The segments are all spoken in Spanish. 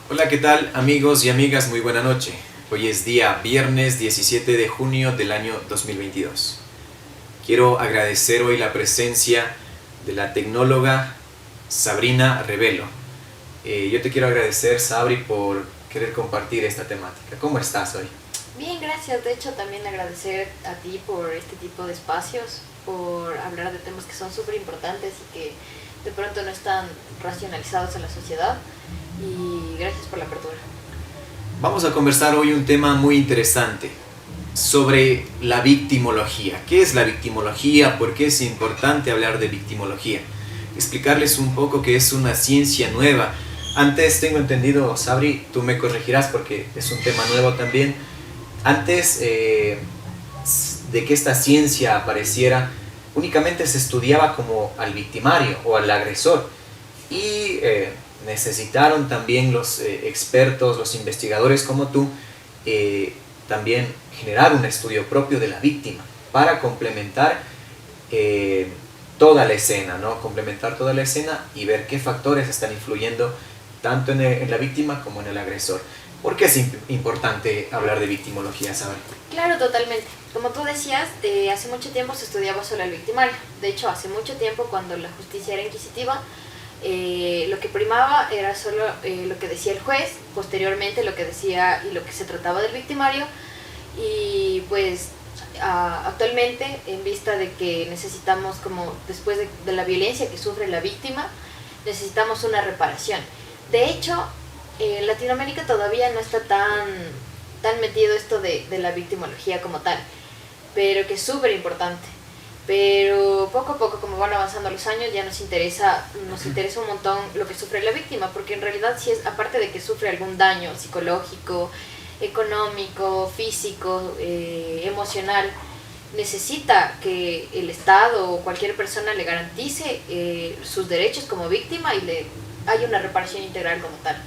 Hola, ¿qué tal amigos y amigas? Muy buena noche. Hoy es día viernes 17 de junio del año 2022. Quiero agradecer hoy la presencia de la tecnóloga Sabrina Revelo. Yo te quiero agradecer, Sabri, por querer compartir esta temática. ¿Cómo estás hoy? Bien, gracias. De hecho, también agradecer a ti por este tipo de espacios, por hablar de temas que son súper importantes y que de pronto no están racionalizados en la sociedad. Y gracias por la apertura. Vamos a conversar hoy un tema muy interesante sobre la victimología. ¿Qué es la victimología? ¿Por qué es importante hablar de victimología? Explicarles un poco que es una ciencia nueva. Antes tengo entendido, Sabri, tú me corregirás porque es un tema nuevo también. Antes de que esta ciencia apareciera, únicamente se estudiaba como al victimario o al agresor. Y necesitaron también los expertos, los investigadores como tú, también generar un estudio propio de la víctima para complementar toda la escena, ¿no? Complementar toda la escena y ver qué factores están influyendo tanto en la víctima como en el agresor. ¿Por qué es importante hablar de victimología, Sabri? Claro, totalmente. Como tú decías, hace mucho tiempo se estudiaba solo el victimario. De hecho, hace mucho tiempo, cuando la justicia era inquisitiva, lo que primaba era solo lo que decía el juez, posteriormente lo que decía y lo que se trataba del victimario. Y pues actualmente, en vista de que necesitamos, como después de la violencia que sufre la víctima, necesitamos una reparación. De hecho, en Latinoamérica todavía no está tan metido esto de la victimología como tal, pero que es súper importante. Pero poco a poco, como van avanzando los años, ya nos interesa un montón lo que sufre la víctima, porque en realidad, si es, aparte de que sufre algún daño psicológico, económico, físico, emocional, necesita que el Estado o cualquier persona le garantice sus derechos como víctima y le haya una reparación integral como tal.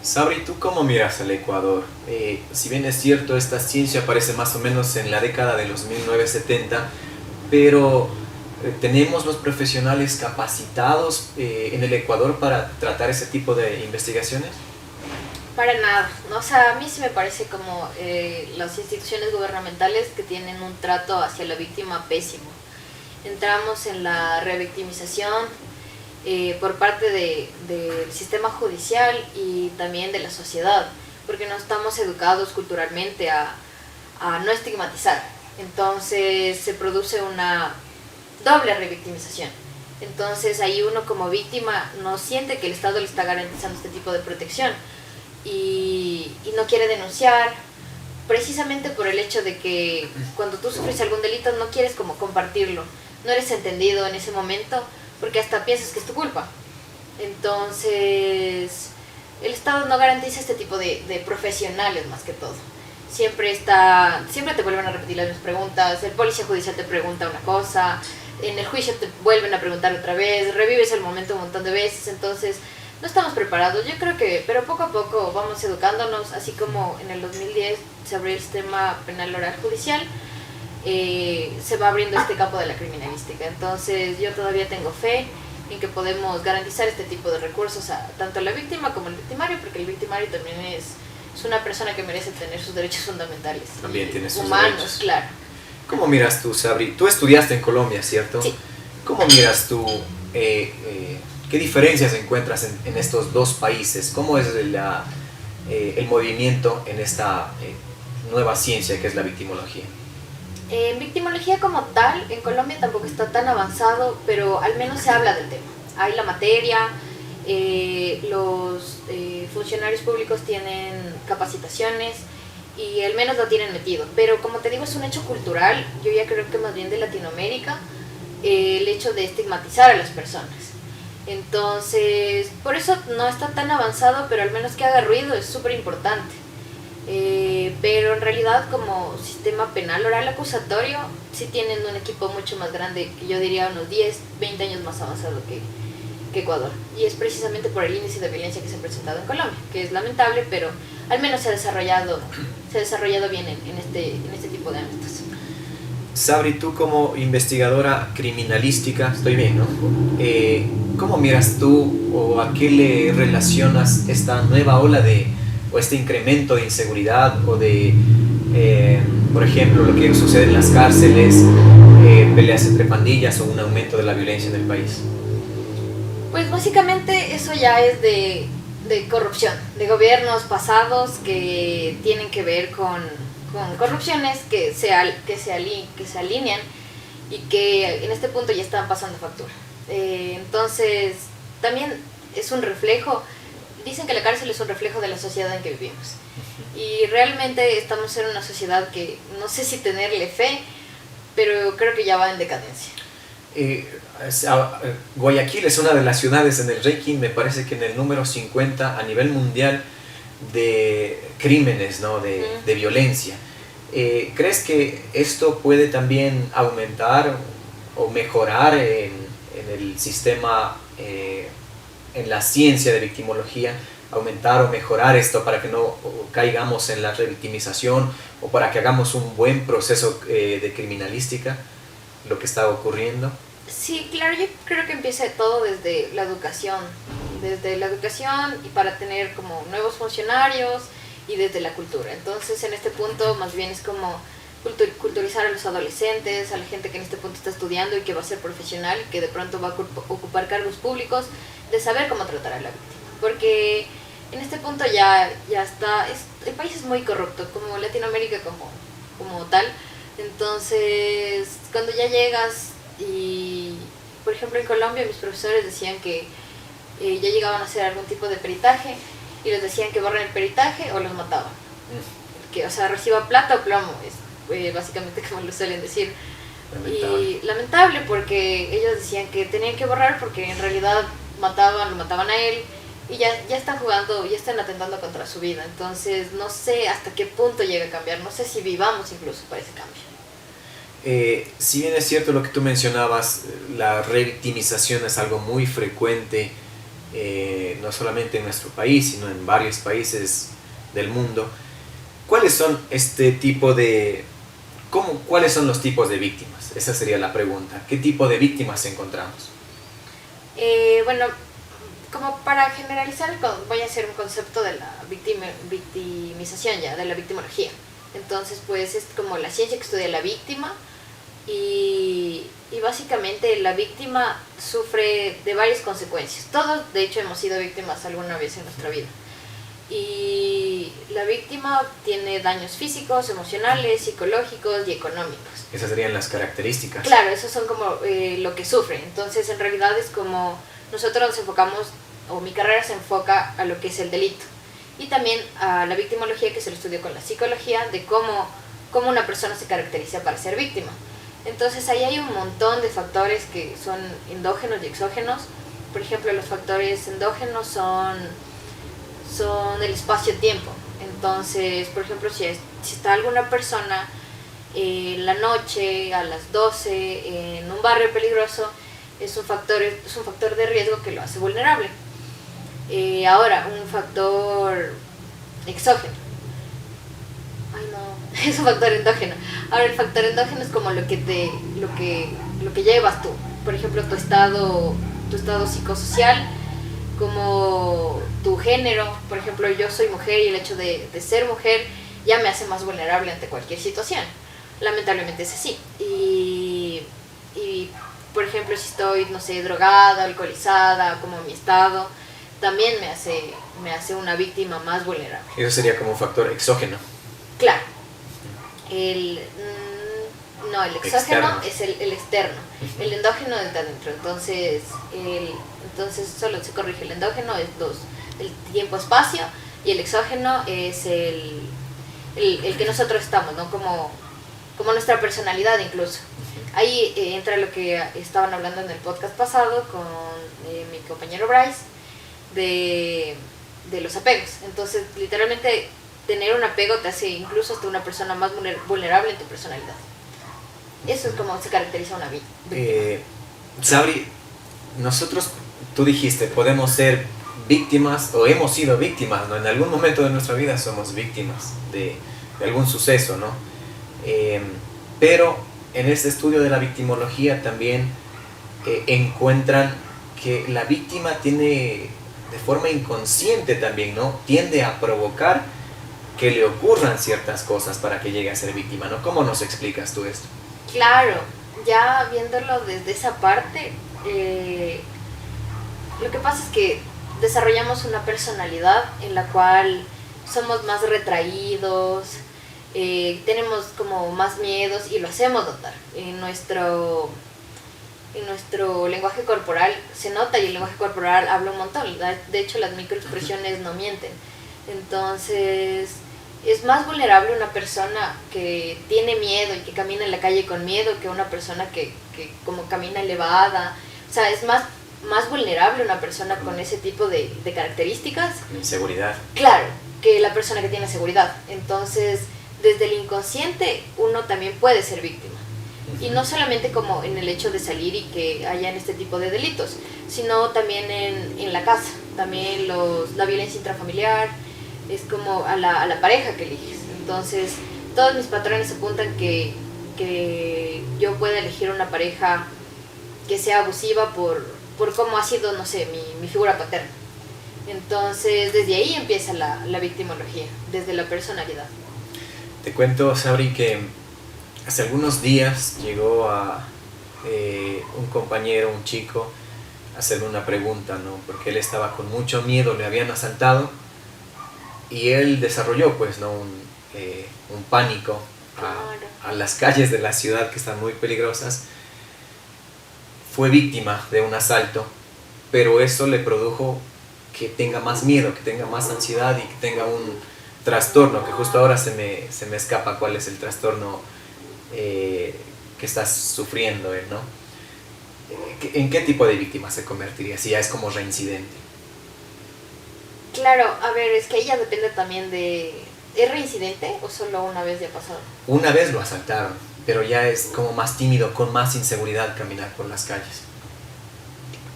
Sabri, ¿tú cómo miras al Ecuador? Si bien es cierto, esta ciencia aparece más o menos en la década de los 1970, pero ¿tenemos los profesionales capacitados en el Ecuador para tratar ese tipo de investigaciones? Para nada, ¿no? O sea, a mí sí me parece como las instituciones gubernamentales que tienen un trato hacia la víctima pésimo. Entramos en la revictimización por parte del sistema judicial y también de la sociedad, porque no estamos educados culturalmente a no estigmatizar. Entonces se produce una doble revictimización. Entonces ahí uno como víctima no siente que el Estado le está garantizando este tipo de protección y no quiere denunciar, precisamente por el hecho de que cuando tú sufres algún delito no quieres como compartirlo, no eres entendido en ese momento porque hasta piensas que es tu culpa. Entonces el Estado no garantiza este tipo de profesionales más que todo. Siempre te vuelven a repetir las mismas preguntas, el policía judicial te pregunta una cosa, en el juicio te vuelven a preguntar otra vez, revives el momento un montón de veces. Entonces no estamos preparados, yo creo que, pero poco a poco vamos educándonos, así como en el 2010 se abrió el sistema penal oral judicial, se va abriendo este campo de la criminalística. Entonces yo todavía tengo fe en que podemos garantizar este tipo de recursos a tanto a la víctima como al victimario, porque el victimario también es una persona que merece tener sus derechos fundamentales. También tiene sus humanos, derechos. claro. ¿Cómo miras tú, Sabri? Tú estudiaste en Colombia, ¿cierto? Sí. ¿Cómo miras tú? ¿Qué diferencias encuentras en estos dos países? ¿Cómo es el movimiento en esta nueva ciencia que es la victimología? En victimología como tal, en Colombia tampoco está tan avanzado, pero al menos se habla del tema. Hay la materia, los funcionarios públicos tienen capacitaciones y al menos lo tienen metido. Pero como te digo, es un hecho cultural, yo ya creo que más bien de Latinoamérica, el hecho de estigmatizar a las personas. Entonces, por eso no está tan avanzado, pero al menos que haga ruido es súper importante. Pero en realidad, como sistema penal oral acusatorio, sí tienen un equipo mucho más grande, que yo diría unos 10, 20 años más avanzado que Ecuador. Y es precisamente por el índice de violencia que se ha presentado en Colombia, que es lamentable, pero al menos se ha desarrollado bien en este tipo de ámbitos. Sabri, tú como investigadora criminalística, estoy bien, ¿no? ¿Cómo miras tú o a qué le relacionas esta nueva ola o este incremento de inseguridad o por ejemplo, lo que sucede en las cárceles, peleas entre pandillas o un aumento de la violencia en el país? Pues básicamente eso ya es de corrupción, de gobiernos pasados que tienen que ver con corrupciones que se alinean y que en este punto ya están pasando factura. Entonces, también es un reflejo, dicen que la cárcel es un reflejo de la sociedad en que vivimos. Y realmente estamos en una sociedad que no sé si tenerle fe, pero creo que ya va en decadencia. Guayaquil es una de las ciudades en el ranking, me parece que en el número 50 a nivel mundial de crímenes, ¿no? de violencia. ¿Crees que esto puede también aumentar o mejorar en el sistema, en la ciencia de victimología, aumentar o mejorar esto para que no caigamos en la revictimización o para que hagamos un buen proceso de criminalística, lo que está ocurriendo? Sí, claro, yo creo que empieza todo desde la educación y para tener como nuevos funcionarios y desde la cultura. Entonces, en este punto más bien es como culturizar a los adolescentes, a la gente que en este punto está estudiando y que va a ser profesional, que de pronto va a ocupar cargos públicos, de saber cómo tratar a la víctima. Porque en este punto ya está, el país es muy corrupto, como Latinoamérica como tal. Entonces, cuando ya llegas y, por ejemplo, en Colombia mis profesores decían que ya llegaban a hacer algún tipo de peritaje y les decían que borren el peritaje o los mataban. Que, o sea, reciba plata o plomo, es básicamente como lo suelen decir. Lamentable. Y lamentable porque ellos decían que tenían que borrar porque en realidad lo mataban a él y ya están jugando, ya están atentando contra su vida. Entonces no sé hasta qué punto llega a cambiar, no sé si vivamos incluso para ese cambio. Si bien es cierto lo que tú mencionabas, la revictimización es algo muy frecuente, no solamente en nuestro país, sino en varios países del mundo. ¿Cuáles son cuáles son los tipos de víctimas? Esa sería la pregunta. ¿Qué tipo de víctimas encontramos? Bueno, como para generalizar, voy a hacer un concepto de la victimización ya, de la victimología. Entonces, pues es como la ciencia que estudia la víctima y básicamente la víctima sufre de varias consecuencias. Todos, de hecho, hemos sido víctimas alguna vez en nuestra vida. Y la víctima tiene daños físicos, emocionales, psicológicos y económicos. Esas serían las características. Claro, esos son como lo que sufre. Entonces, en realidad es como nosotros nos enfocamos, o mi carrera se enfoca a lo que es el delito. Y también a la victimología, que se lo estudió con la psicología, de cómo una persona se caracteriza para ser víctima. Entonces, ahí hay un montón de factores que son endógenos y exógenos. Por ejemplo, los factores endógenos son el espacio-tiempo. Entonces, por ejemplo, si está alguna persona en la noche, a las 12, en un barrio peligroso, es un factor de riesgo que lo hace vulnerable. Ahora, un factor exógeno. Ay, no, es un factor endógeno. Ahora, el factor endógeno es como lo que llevas tú. Por ejemplo, tu estado psicosocial, como tu género. Por ejemplo, yo soy mujer y el hecho de ser mujer ya me hace más vulnerable ante cualquier situación. Lamentablemente es así. Y por ejemplo, si estoy, no sé, drogada, alcoholizada, como mi estado, también me hace una víctima más vulnerable. Eso sería como un factor exógeno. Claro. El exógeno externo. Es el externo. El endógeno es de adentro. Entonces solo se corrige el endógeno, es el tiempo-espacio, y el exógeno es el que nosotros estamos, ¿no? Como nuestra personalidad incluso. Ahí entra lo que estaban hablando en el podcast pasado con mi compañero Bryce de los apegos. Entonces, literalmente, tener un apego te hace incluso hasta una persona más vulnerable en tu personalidad. Eso es como se caracteriza una vida. Sabri, nosotros, tú dijiste, podemos ser víctimas o hemos sido víctimas, ¿no? En algún momento de nuestra vida somos víctimas de algún suceso, ¿no? Pero en este estudio de la victimología también encuentran que la víctima tiene, de forma inconsciente también, ¿no? Tiende a provocar que le ocurran ciertas cosas para que llegue a ser víctima, ¿no? ¿Cómo nos explicas tú esto? Claro, ya viéndolo desde esa parte, lo que pasa es que desarrollamos una personalidad en la cual somos más retraídos, tenemos como más miedos y lo hacemos notar. En nuestro lenguaje corporal se nota y el lenguaje corporal habla un montón. De hecho, las microexpresiones no mienten. Entonces, es más vulnerable una persona que tiene miedo y que camina en la calle con miedo que una persona que como camina elevada. O sea, es más vulnerable una persona con ese tipo de características. Inseguridad. Claro, que la persona que tiene seguridad. Entonces, desde el inconsciente uno también puede ser víctima. Y no solamente como en el hecho de salir y que hayan este tipo de delitos, sino también en la casa. También la violencia intrafamiliar, es como a la pareja que eliges. Entonces, todos mis patrones apuntan que yo pueda elegir una pareja que sea abusiva por cómo ha sido, no sé, mi figura paterna. Entonces, desde ahí empieza la victimología, desde la personalidad. Te cuento, Sabri, que hace algunos días llegó a un compañero, un chico, a hacerme una pregunta, ¿no? Porque él estaba con mucho miedo, le habían asaltado y él desarrolló, pues, ¿no? un pánico a las calles de la ciudad que están muy peligrosas. Fue víctima de un asalto, pero eso le produjo que tenga más miedo, que tenga más ansiedad y que tenga un trastorno, que justo ahora se me escapa cuál es el trastorno que estás sufriendo él, ¿no? ¿En qué tipo de víctima se convertiría si ya es como reincidente? Claro, a ver, es que ella depende también de... ¿Es reincidente o solo una vez ya ha pasado? Una vez lo asaltaron, pero ya es como más tímido, con más inseguridad caminar por las calles.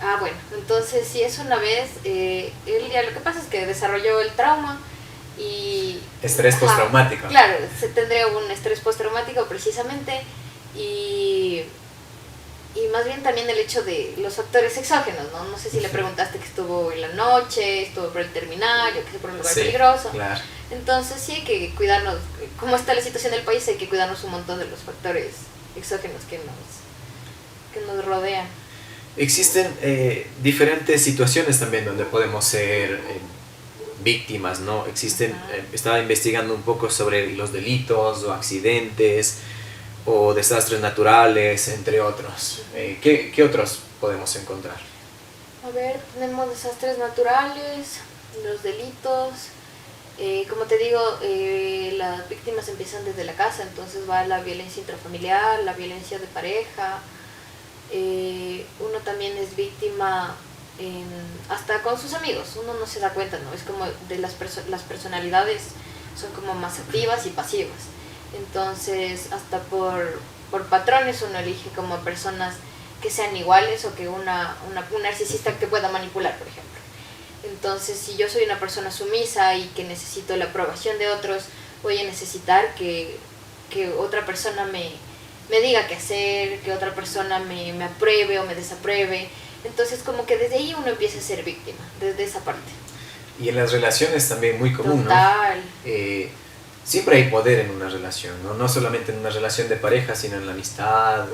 Ah, bueno, entonces si es una vez, él ya lo que pasa es que desarrolló el trauma y... Estrés postraumático. Claro, se tendría un estrés postraumático precisamente y más bien también el hecho de los factores exógenos, ¿no? No sé si le preguntaste que estuvo en la noche, estuvo por el terminal, o que se por un lugar peligroso. Claro. Entonces sí hay que cuidarnos, como está la situación del país, hay que cuidarnos un montón de los factores exógenos que nos rodean. Existen diferentes situaciones también donde podemos ser víctimas, ¿no? Existen, estaba investigando un poco sobre los delitos o accidentes o desastres naturales, entre otros. ¿Qué otros podemos encontrar? A ver, tenemos desastres naturales, los delitos. Como te digo, las víctimas empiezan desde la casa, entonces va la violencia intrafamiliar, la violencia de pareja. Uno también es víctima hasta con sus amigos, uno no se da cuenta, ¿no? Es como de las personalidades son como más activas y pasivas. Entonces, hasta por patrones uno elige como personas que sean iguales o que un narcisista que pueda manipular, por ejemplo. Entonces, si yo soy una persona sumisa y que necesito la aprobación de otros, voy a necesitar que otra persona me diga qué hacer, que otra persona me apruebe o me desapruebe. Entonces, como que desde ahí uno empieza a ser víctima, desde esa parte. Y en las relaciones también muy común, Total. ¿no? Siempre hay poder en una relación, ¿no? No solamente en una relación de pareja, sino en la amistad,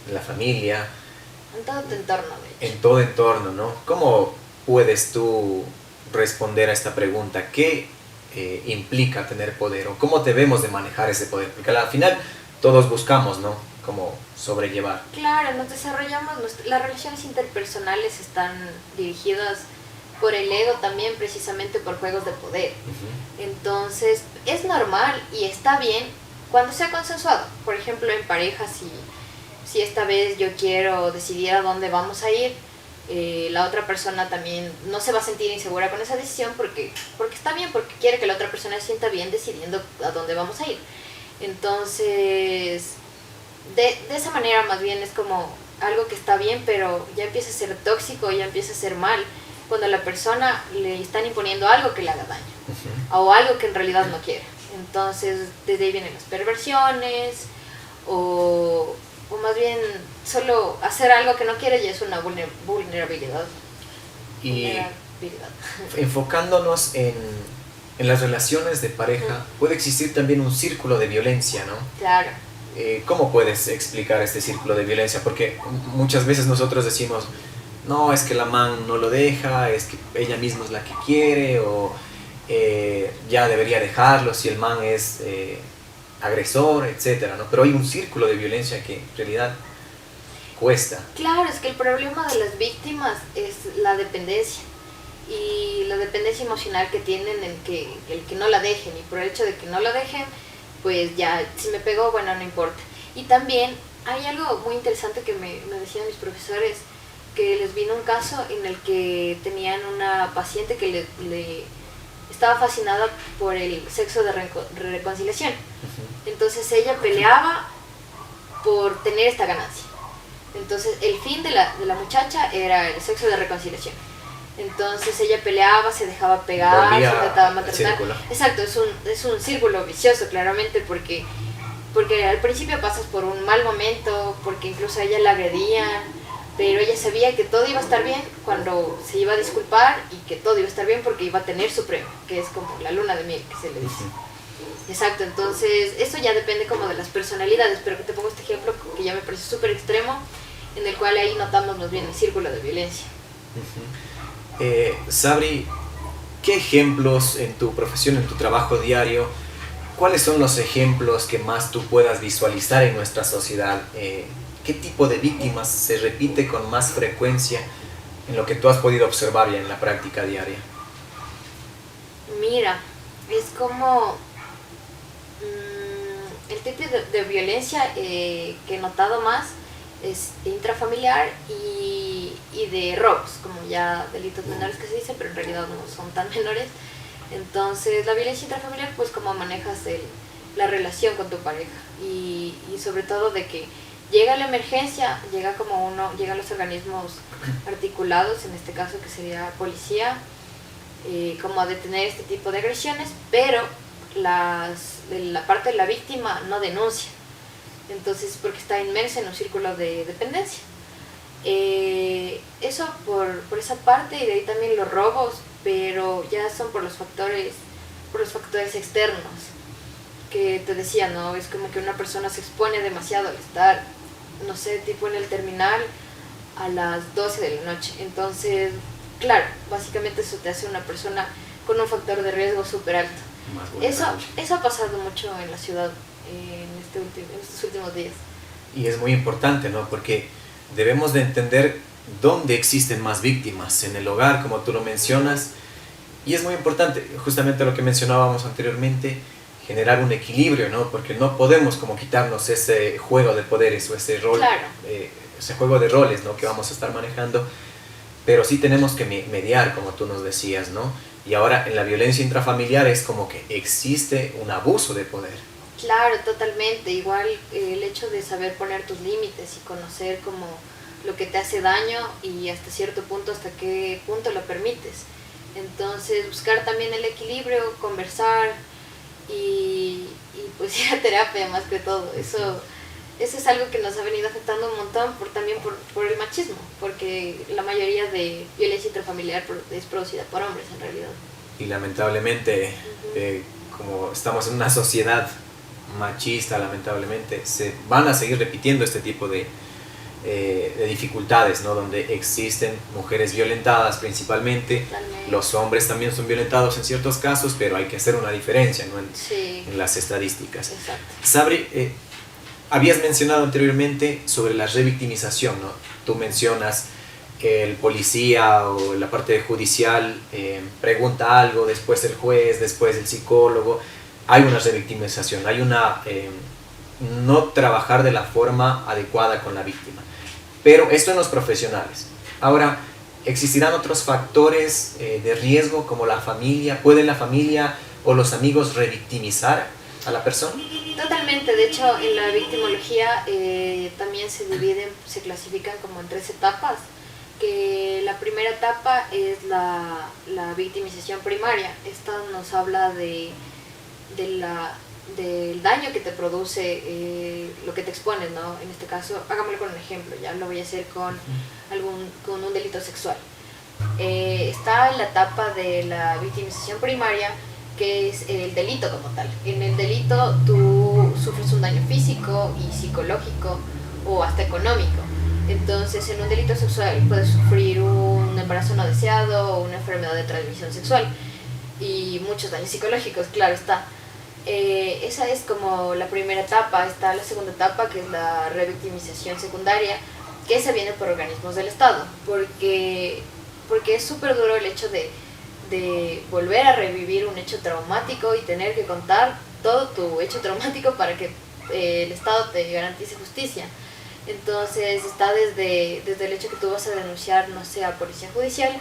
en la familia. En todo tu entorno, de hecho. En todo entorno, ¿no? ¿Cómo puedes tú responder a esta pregunta? ¿Qué implica tener poder? ¿O cómo debemos de manejar ese poder? Porque al final todos buscamos, ¿no? Cómo sobrellevar. Claro, nos desarrollamos, las relaciones interpersonales están dirigidas por el ego también, precisamente por juegos de poder. Entonces, es normal y está bien cuando sea consensuado. Por ejemplo, en pareja, si esta vez yo quiero decidir a dónde vamos a ir, la otra persona también no se va a sentir insegura con esa decisión porque está bien, porque quiere que la otra persona se sienta bien decidiendo a dónde vamos a ir. Entonces, de esa manera más bien es como algo que está bien, pero ya empieza a ser tóxico, ya empieza a ser mal, cuando a la persona le están imponiendo algo que le haga daño, o algo que en realidad no quiere. Entonces, desde ahí vienen las perversiones, o más bien solo hacer algo que no quiere ya es una vulnerabilidad. Y enfocándonos en las relaciones de pareja, puede existir también un círculo de violencia, ¿no? Claro. ¿Cómo puedes explicar este círculo de violencia? Porque muchas veces nosotros decimos, no, es que la man no lo deja, es que ella misma es la que quiere, o ya debería dejarlo si el man es agresor, etcétera, ¿no? Pero hay un círculo de violencia que en realidad cuesta. Claro, es que el problema de las víctimas es la dependencia y la dependencia emocional que tienen el que no la dejen, y por el hecho de que no la dejen, pues ya, si me pegó, bueno, no importa. Y también hay algo muy interesante que me decían mis profesores, que les vino un caso en el que tenían una paciente que le estaba fascinada por el sexo de reconciliación. Entonces ella peleaba por tener esta ganancia. Entonces el fin de la muchacha era el sexo de reconciliación. Entonces ella peleaba, se dejaba pegar, se trataba de maltratar. Exacto, es un círculo vicioso claramente, porque al principio pasas por un mal momento, porque incluso a ella la agredían, pero ella sabía que todo iba a estar bien cuando se iba a disculpar, y que todo iba a estar bien porque iba a tener su premio, que es como la luna de miel que se le dice. Exacto, entonces eso ya depende como de las personalidades, pero que te pongo este ejemplo que ya me parece súper extremo, en el cual ahí notamos más bien el círculo de violencia. Sabri, ¿qué ejemplos en tu profesión, en tu trabajo diario, cuáles son los ejemplos que más tú puedas visualizar en nuestra sociedad? ¿Qué tipo de víctimas se repite con más frecuencia en lo que tú has podido observar ya en la práctica diaria? Mira, es como el tipo de violencia que he notado más es intrafamiliar y de robos, como ya delitos menores que se dicen, pero en realidad no son tan menores. Entonces la violencia intrafamiliar, pues como manejas la relación con tu pareja, y sobre todo de que llega la emergencia, llegan los organismos articulados, en este caso que sería policía, como a detener este tipo de agresiones, pero la parte de la víctima no denuncia. Entonces, porque está inmersa en un círculo de dependencia. Eso por esa parte, y de ahí también los robos, pero ya son por los factores externos, que te decía, ¿no? Es como que una persona se expone demasiado al estar, no sé, tipo en el terminal a las 12 de la noche. Entonces, claro, básicamente eso te hace una persona con un factor de riesgo súper alto. Eso ha pasado mucho en la ciudad en estos últimos días. Y es muy importante, ¿no? Porque debemos de entender dónde existen más víctimas, en el hogar, como tú lo mencionas, y es muy importante, justamente lo que mencionábamos anteriormente, generar un equilibrio, ¿no? Porque no podemos como quitarnos ese juego de poderes o ese rol, claro, ese juego de roles, ¿no? Que vamos a estar manejando, pero sí tenemos que mediar, como tú nos decías, ¿no? Y ahora en la violencia intrafamiliar es como que existe un abuso de poder. Claro, totalmente. Igual el hecho de saber poner tus límites y conocer como lo que te hace daño, y hasta cierto punto, hasta qué punto lo permites. Entonces buscar también el equilibrio, conversar y pues ir a terapia más que todo. Eso es algo que nos ha venido afectando un montón también por el machismo, porque la mayoría de violencia intrafamiliar es producida por hombres en realidad. Y lamentablemente, como estamos en una sociedad machista, lamentablemente, se van a seguir repitiendo este tipo de dificultades, ¿no? Donde existen mujeres violentadas principalmente, los hombres también son violentados en ciertos casos, pero hay que hacer una diferencia, ¿no? en las estadísticas. Exacto. Sabri, habías mencionado anteriormente sobre la revictimización, ¿no? Tú mencionas que el policía o la parte judicial pregunta algo, después el juez, después el psicólogo. Hay una revictimización, hay una no trabajar de la forma adecuada con la víctima. Pero esto en los profesionales. Ahora, ¿existirán otros factores de riesgo como la familia? ¿Puede la familia o los amigos revictimizar a la persona? Totalmente. De hecho, en la victimología también se clasifican como en 3 etapas. Que la primera etapa es la victimización primaria. Esta nos habla de del daño que te produce lo que te expones, ¿no? En este caso, hagámoslo con un ejemplo, ya lo voy a hacer con un delito sexual. Está en la etapa de la victimización primaria, que es el delito como tal. En el delito tú sufres un daño físico y psicológico o hasta económico. Entonces, en un delito sexual puedes sufrir un embarazo no deseado o una enfermedad de transmisión sexual y muchos daños psicológicos, claro está. Esa es como la primera etapa. Está la segunda etapa, que es la revictimización secundaria, que esa viene por organismos del Estado, porque es súper duro el hecho de volver a revivir un hecho traumático y tener que contar todo tu hecho traumático para que el Estado te garantice justicia. Entonces está desde el hecho que tú vas a denunciar, no sé, a policía judicial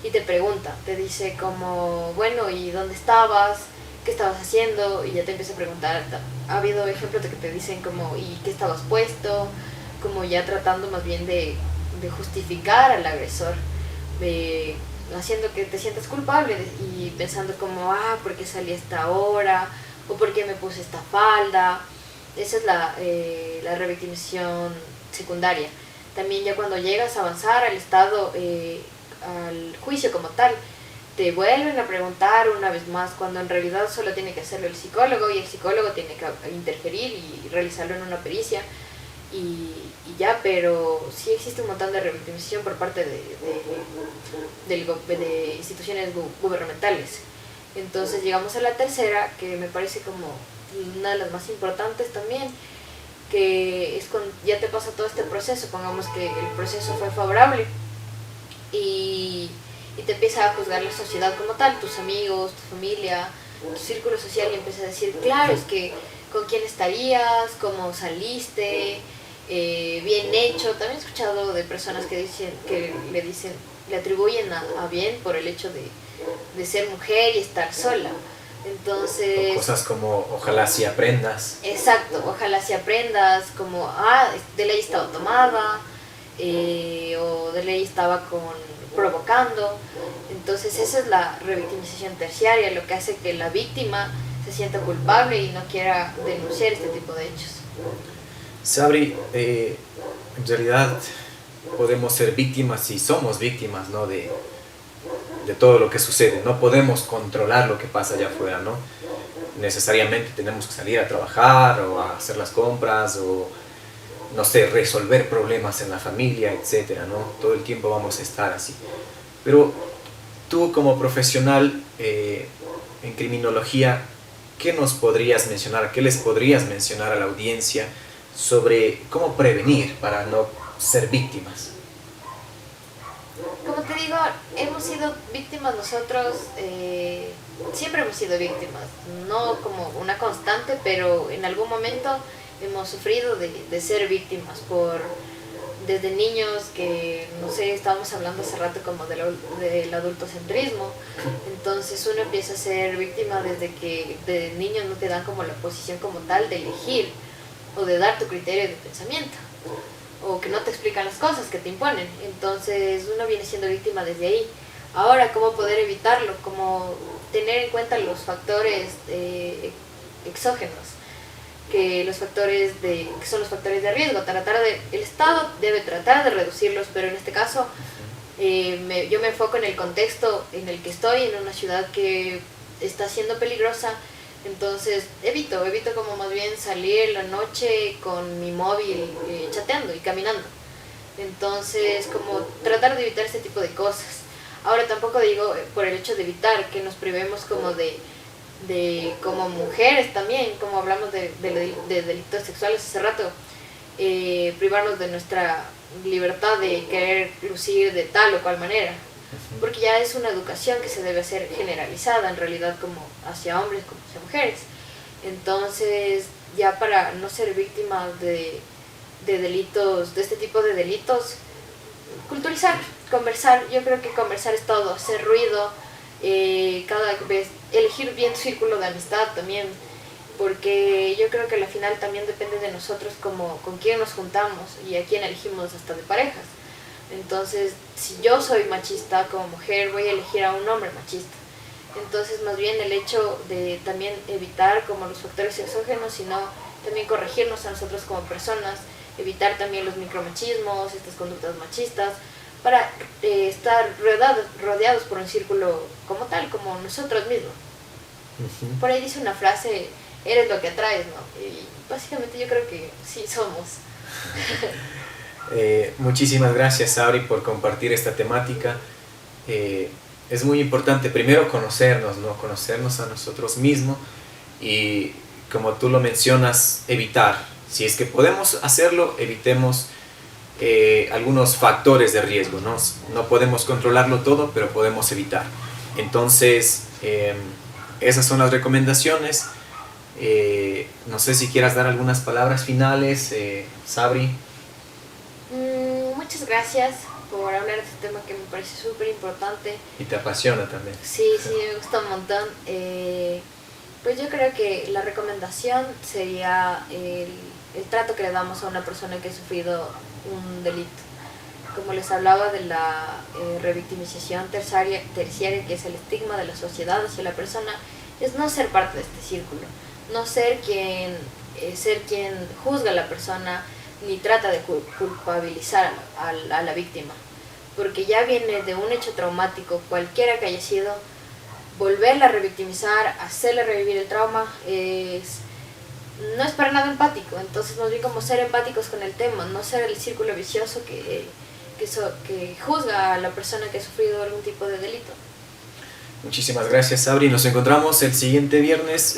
y te pregunta, te dice como, bueno, ¿y dónde estabas? ¿Qué estabas haciendo? Y ya te empieza a preguntar. Ha habido ejemplos de que te dicen como, ¿y qué estabas puesto? Como ya tratando más bien de justificar al agresor, haciendo que te sientas culpable y pensando como, ¿por qué salí a esta hora? ¿O por qué me puse esta falda? Esa es la revictimización secundaria. También ya cuando llegas a avanzar al estado, al juicio como tal, te vuelven a preguntar una vez más, cuando en realidad solo tiene que hacerlo el psicólogo, y el psicólogo tiene que interferir y realizarlo en una pericia y ya. Pero sí existe un montón de revictimización por parte de instituciones gubernamentales. Entonces llegamos a la tercera, que me parece como una de las más importantes también, que es cuando ya te pasa todo este proceso, pongamos que el proceso fue favorable y te empieza a juzgar la sociedad como tal, tus amigos, tu familia, tu círculo social, y empieza a decir, claro, es que con quién estarías, cómo saliste, bien hecho. También he escuchado de personas que le atribuyen a bien por el hecho de ser mujer y estar sola. Entonces, cosas como, ojalá si aprendas. Exacto, ojalá si aprendas, como, de ley estaba tomada, o de ley estaba provocando. Entonces esa es la revictimización terciaria, lo que hace que la víctima se sienta culpable y no quiera denunciar este tipo de hechos. Sabri, en realidad podemos ser víctimas y somos víctimas, ¿no? de todo lo que sucede. No podemos controlar lo que pasa allá afuera, ¿no? Necesariamente tenemos que salir a trabajar o a hacer las compras o, no sé, resolver problemas en la familia, etcétera, ¿no? Todo el tiempo vamos a estar así. Pero tú, como profesional en criminología, ¿qué nos podrías mencionar, qué les podrías mencionar a la audiencia sobre cómo prevenir para no ser víctimas? Como te digo, hemos sido víctimas nosotros, siempre hemos sido víctimas, no como una constante, pero en algún momento hemos sufrido de ser víctimas desde niños, que no sé, estábamos hablando hace rato como del adultocentrismo. Entonces uno empieza a ser víctima desde que de niño no te dan como la posición como tal de elegir o de dar tu criterio de pensamiento, o que no te explican las cosas, que te imponen. Entonces uno viene siendo víctima desde ahí. Ahora, ¿cómo poder evitarlo? Cómo tener en cuenta los factores exógenos, que son los factores de riesgo. El Estado debe tratar de reducirlos, pero en este caso yo me enfoco en el contexto en el que estoy, en una ciudad que está siendo peligrosa. Entonces evito como más bien salir en la noche con mi móvil chateando y caminando. Entonces, como tratar de evitar este tipo de cosas. Ahora tampoco digo por el hecho de evitar que nos privemos como de como mujeres también, como hablamos de delitos sexuales hace rato, privarnos de nuestra libertad de querer lucir de tal o cual manera, porque ya es una educación que se debe hacer generalizada en realidad, como hacia hombres como hacia mujeres. Entonces, ya para no ser víctimas de delitos, de este tipo de delitos, culturizar, conversar. Yo creo que conversar es todo, hacer ruido, cada vez elegir bien tu círculo de amistad también, porque yo creo que al final también depende de nosotros como con quién nos juntamos y a quién elegimos hasta de parejas. Entonces, si yo soy machista como mujer, voy a elegir a un hombre machista. Entonces, más bien el hecho de también evitar como los factores exógenos, sino también corregirnos a nosotros como personas, evitar también los micromachismos, estas conductas machistas, para estar rodeados por un círculo como tal, como nosotros mismos. Ujú. Por ahí dice una frase, eres lo que atraes, ¿no? Y básicamente yo creo que sí somos. Muchísimas gracias, Sabri, por compartir esta temática. Es muy importante primero conocernos, ¿no? Conocernos a nosotros mismos y, como tú lo mencionas, evitar. Si es que podemos hacerlo, evitemos algunos factores de riesgo, ¿no? No podemos controlarlo todo, pero podemos evitar. Entonces, esas son las recomendaciones. No sé si quieras dar algunas palabras finales, Sabri. Muchas gracias por hablar de este tema que me parece súper importante. Y te apasiona también. Sí, sí, me gusta un montón. Pues yo creo que la recomendación sería el trato que le damos a una persona que ha sufrido un delito. Como les hablaba de la revictimización terciaria, que es el estigma de la sociedad hacia la persona, es no ser parte de este círculo, no ser quien juzga a la persona ni trata de culpabilizar a la víctima, porque ya viene de un hecho traumático, cualquiera que haya sido. Volverla a revictimizar, hacerle revivir el trauma, no es para nada empático. Entonces más bien como ser empáticos con el tema, no ser el círculo vicioso que juzga a la persona que ha sufrido algún tipo de delito. Muchísimas gracias, Sabri. Nos encontramos el siguiente viernes.